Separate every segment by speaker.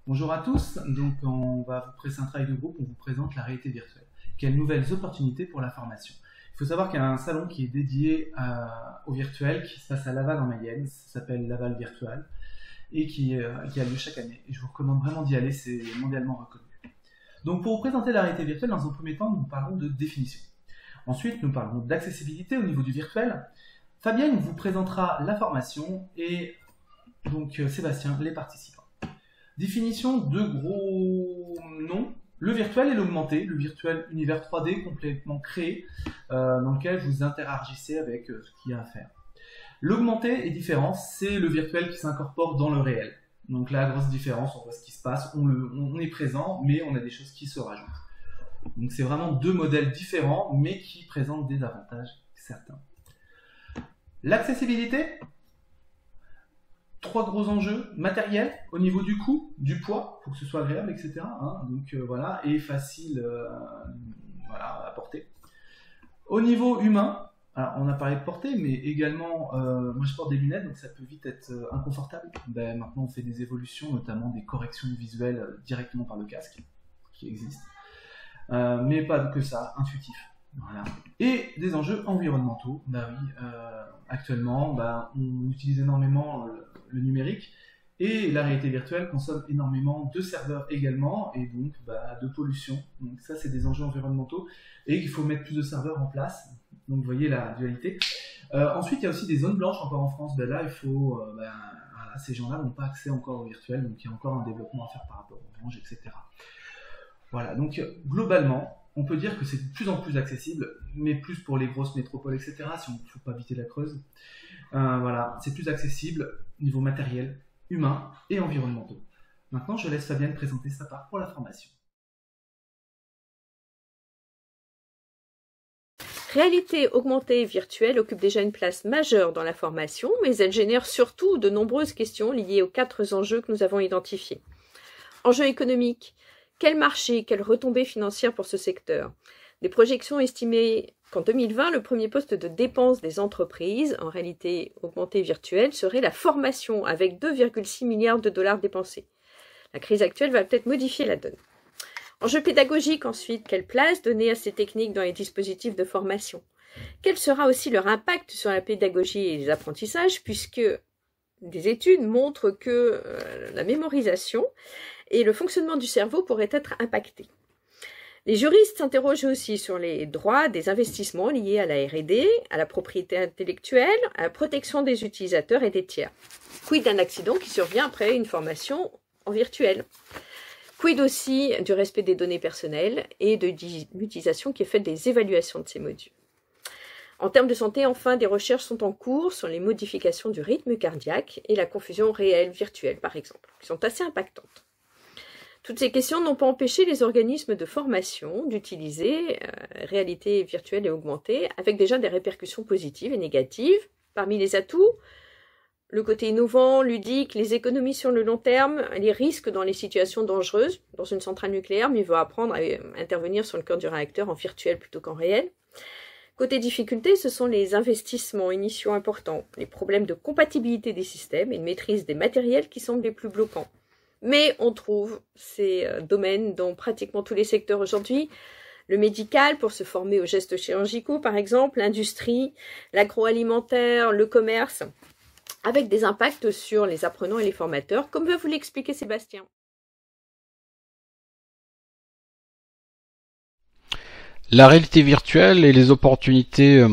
Speaker 1: Bonjour à tous, donc on va vous présenter un travail de groupe, on vous présente la réalité virtuelle. Quelles nouvelles opportunités pour la formation? Il faut savoir qu'il y a un salon qui est dédié au virtuel qui se passe à Laval en Mayenne, ça s'appelle Laval Virtual, et qui a lieu chaque année. Et je vous recommande vraiment d'y aller, c'est mondialement reconnu. Donc pour vous présenter la réalité virtuelle, dans un premier temps, nous parlons de définition. Ensuite, nous parlons d'accessibilité au niveau du virtuel. Fabienne vous présentera la formation et donc Sébastien les participants. Définition, deux gros noms, le virtuel et l'augmenté. Le virtuel univers 3D complètement créé dans lequel vous interagissez avec ce qu'il y a à faire. L'augmenté est différent, c'est le virtuel qui s'incorpore dans le réel. Donc la grosse différence, on voit ce qui se passe, on est présent, mais on a des choses qui se rajoutent. Donc c'est vraiment deux modèles différents, mais qui présentent des avantages certains. L'accessibilité, trois gros enjeux matériels au niveau du coût, du poids, pour que ce soit agréable, etc. Donc voilà, et facile à porter. Au niveau humain, alors on a parlé de portée, mais également, moi je porte des lunettes, donc ça peut vite être inconfortable. Maintenant on fait des évolutions, notamment des corrections visuelles directement par le casque, qui existent. Mais pas que ça, intuitif. Voilà. Et des enjeux environnementaux. Actuellement, on utilise énormément le numérique et la réalité virtuelle consomme énormément de serveurs également et donc de pollution. Donc ça, c'est des enjeux environnementaux et il faut mettre plus de serveurs en place. Donc vous voyez la dualité. Ensuite, il y a aussi des zones blanches encore en France. Là, il faut, ces gens-là n'ont pas accès encore au virtuel, donc il y a encore un développement à faire par rapport aux Orange, etc. Voilà, donc globalement, on peut dire que c'est de plus en plus accessible, mais plus pour les grosses métropoles, etc. Si on ne faut pas éviter la Creuse. Voilà, c'est plus accessible au niveau matériel, humain et environnementaux. Maintenant, je laisse Fabienne présenter sa part pour la formation.
Speaker 2: Réalité augmentée et virtuelle occupe déjà une place majeure dans la formation, mais elle génère surtout de nombreuses questions liées aux 4 enjeux que nous avons identifiés. Enjeux économiques. Quel marché, quelles retombées financières pour ce secteur? Des projections estimaient qu'en 2020, le premier poste de dépense des entreprises, en réalité augmentée virtuelle, serait la formation, avec 2,6 milliards de dollars dépensés. La crise actuelle va peut-être modifier la donne. Enjeu pédagogique ensuite, quelle place donner à ces techniques dans les dispositifs de formation? Quel sera aussi leur impact sur la pédagogie et les apprentissages, puisque des études montrent que la mémorisation et le fonctionnement du cerveau pourrait être impacté. Les juristes s'interrogent aussi sur les droits des investissements liés à la R&D, à la propriété intellectuelle, à la protection des utilisateurs et des tiers. Quid d'un accident qui survient après une formation en virtuel? Quid aussi du respect des données personnelles et de l'utilisation qui est faite des évaluations de ces modules. En termes de santé, enfin, des recherches sont en cours sur les modifications du rythme cardiaque et la confusion réelle-virtuelle, par exemple, qui sont assez impactantes. Toutes ces questions n'ont pas empêché les organismes de formation d'utiliser réalité virtuelle et augmentée avec déjà des répercussions positives et négatives. Parmi les atouts, le côté innovant, ludique, les économies sur le long terme, les risques dans les situations dangereuses. Dans une centrale nucléaire, mieux vaut apprendre à intervenir sur le cœur du réacteur en virtuel plutôt qu'en réel. Côté difficulté, ce sont les investissements initiaux importants, les problèmes de compatibilité des systèmes et de maîtrise des matériels qui semblent les plus bloquants. Mais on trouve ces domaines dans pratiquement tous les secteurs aujourd'hui. Le médical, pour se former aux gestes chirurgicaux par exemple, l'industrie, l'agroalimentaire, le commerce, avec des impacts sur les apprenants et les formateurs, comme va vous l'expliquer Sébastien.
Speaker 3: La réalité virtuelle et les opportunités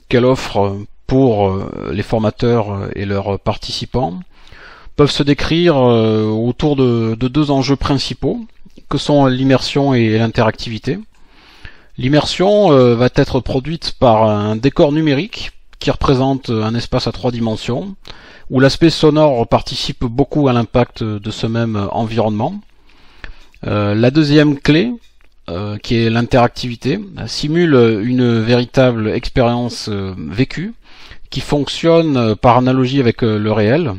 Speaker 3: qu'elle offre pour les formateurs et leurs participants peuvent se décrire autour de 2 enjeux principaux, que sont l'immersion et l'interactivité. L'immersion va être produite par un décor numérique qui représente un espace à 3 dimensions, où l'aspect sonore participe beaucoup à l'impact de ce même environnement. La deuxième clé, qui est l'interactivité, simule une véritable expérience vécue, qui fonctionne par analogie avec le réel,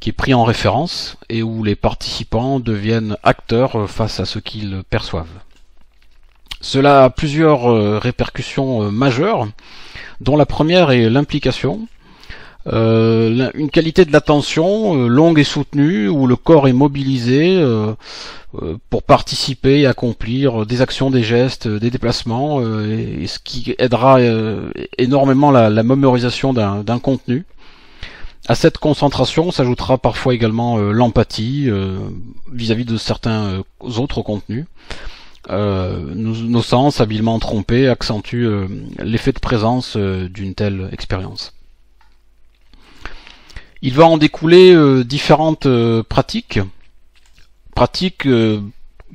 Speaker 3: qui est pris en référence et où les participants deviennent acteurs face à ce qu'ils perçoivent. Cela a plusieurs répercussions majeures, dont la première est l'implication. Une qualité de l'attention longue et soutenue, où le corps est mobilisé pour participer et accomplir des actions, des gestes, des déplacements, et ce qui aidera énormément la mémorisation d'un contenu. À cette concentration s'ajoutera parfois également l'empathie vis-à-vis de certains autres contenus. Nos sens, habilement trompés, accentuent l'effet de présence d'une telle expérience. Il va en découler différentes pratiques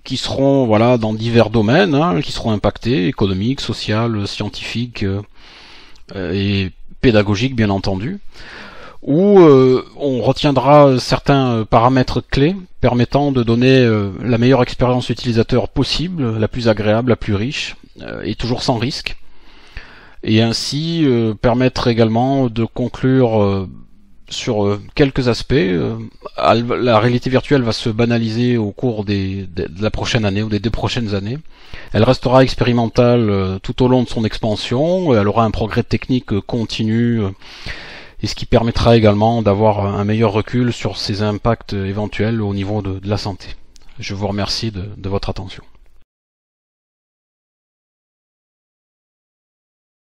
Speaker 3: qui seront dans divers domaines, qui seront impactés, économiques, sociales, scientifiques et pédagogiques bien entendu, où on retiendra certains paramètres clés permettant de donner la meilleure expérience utilisateur possible, la plus agréable, la plus riche, et toujours sans risque, et ainsi permettre également de conclure sur quelques aspects. La réalité virtuelle va se banaliser au cours de la prochaine année ou des 2 prochaines années. Elle restera expérimentale tout au long de son expansion, elle aura un progrès technique continu, et ce qui permettra également d'avoir un meilleur recul sur ses impacts éventuels au niveau de la santé. Je vous remercie de votre attention.